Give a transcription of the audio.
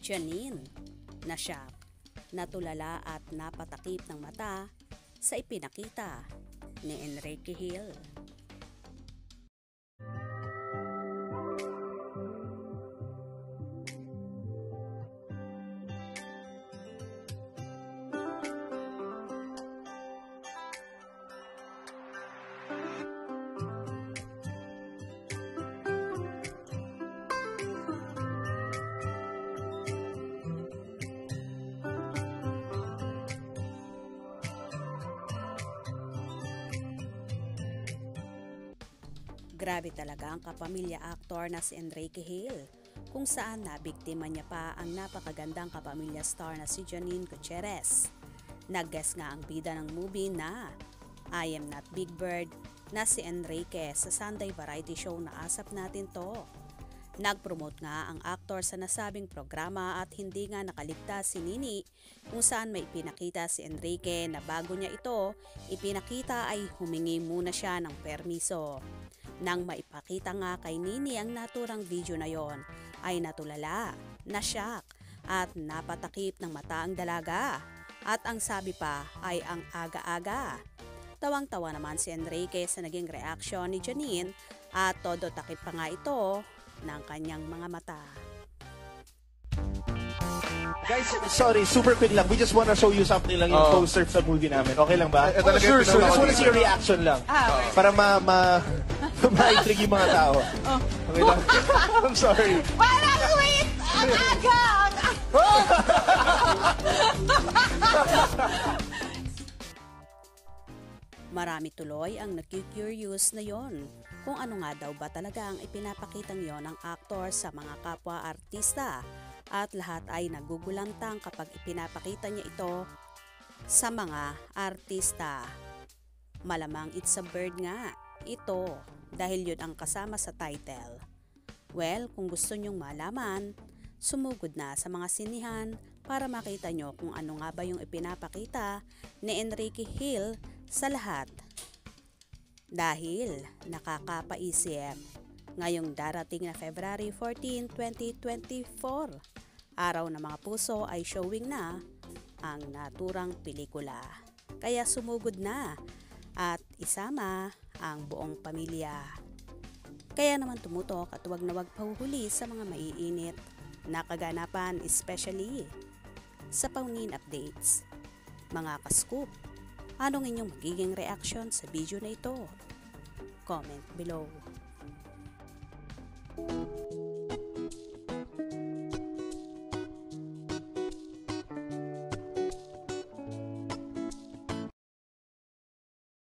Janine, na-shock, natulala at napatakip ng mata sa ipinakita ni Enrique Hill. Grabe talaga ang kapamilya aktor na si Enrique Hill, kung saan nabiktima niya pa ang napakagandang kapamilya star na si Janine Gutierrez. Nag-guest nga ang bida ng movie na I Am Not Big Bird na si Enrique sa Sunday variety show na Asap Natin To. Nag-promote nga ang aktor sa nasabing programa at hindi nga nakaligtas si Nini, kung saan may ipinakita si Enrique na bago niya ito ipinakita ay humingi muna siya ng permiso. Nang maipakita nga kay Nini ang naturang video na yon, ay natulala, na-shock at napatakip ng mata ang dalaga. At ang sabi pa ay ang aga-aga. Tawang-tawa naman si Enrique sa naging reaksyon ni Janine at todo takip pa nga ito ng kanyang mga mata. Guys, sorry, super quick lang. We just wanna show you something lang yung poster sa movie namin. Okay lang ba? Sure. Just wanna see your reaction lang. Okay. Para ma-intrigue yung mga tao. Okay lang? I'm sorry. Parang wait! Ang aga! Marami tuloy ang nag-curious na yon kung ano nga daw ba talaga ang ipinapakitang yon ng aktor sa mga kapwa artista. At lahat ay nagugulantang kapag ipinapakita niya ito sa mga artista. Malamang it's a bird nga ito dahil yun ang kasama sa title. Well, kung gusto nyong malaman, sumugod na sa mga sinihan para makita nyo kung ano nga ba yung ipinapakita ni Enrique Hill sa lahat. Dahil nakakapaisip, ngayong darating na February 14, 2024, araw ng mga puso ay showing na ang naturang pelikula. Kaya sumugod na at isama ang buong pamilya. Kaya naman tumutok at huwag na huwag pahuhuli sa mga maiinit na kaganapan, especially sa paunin updates. Mga ka-scoop, anong inyong magiging reaction sa video na ito? Comment below.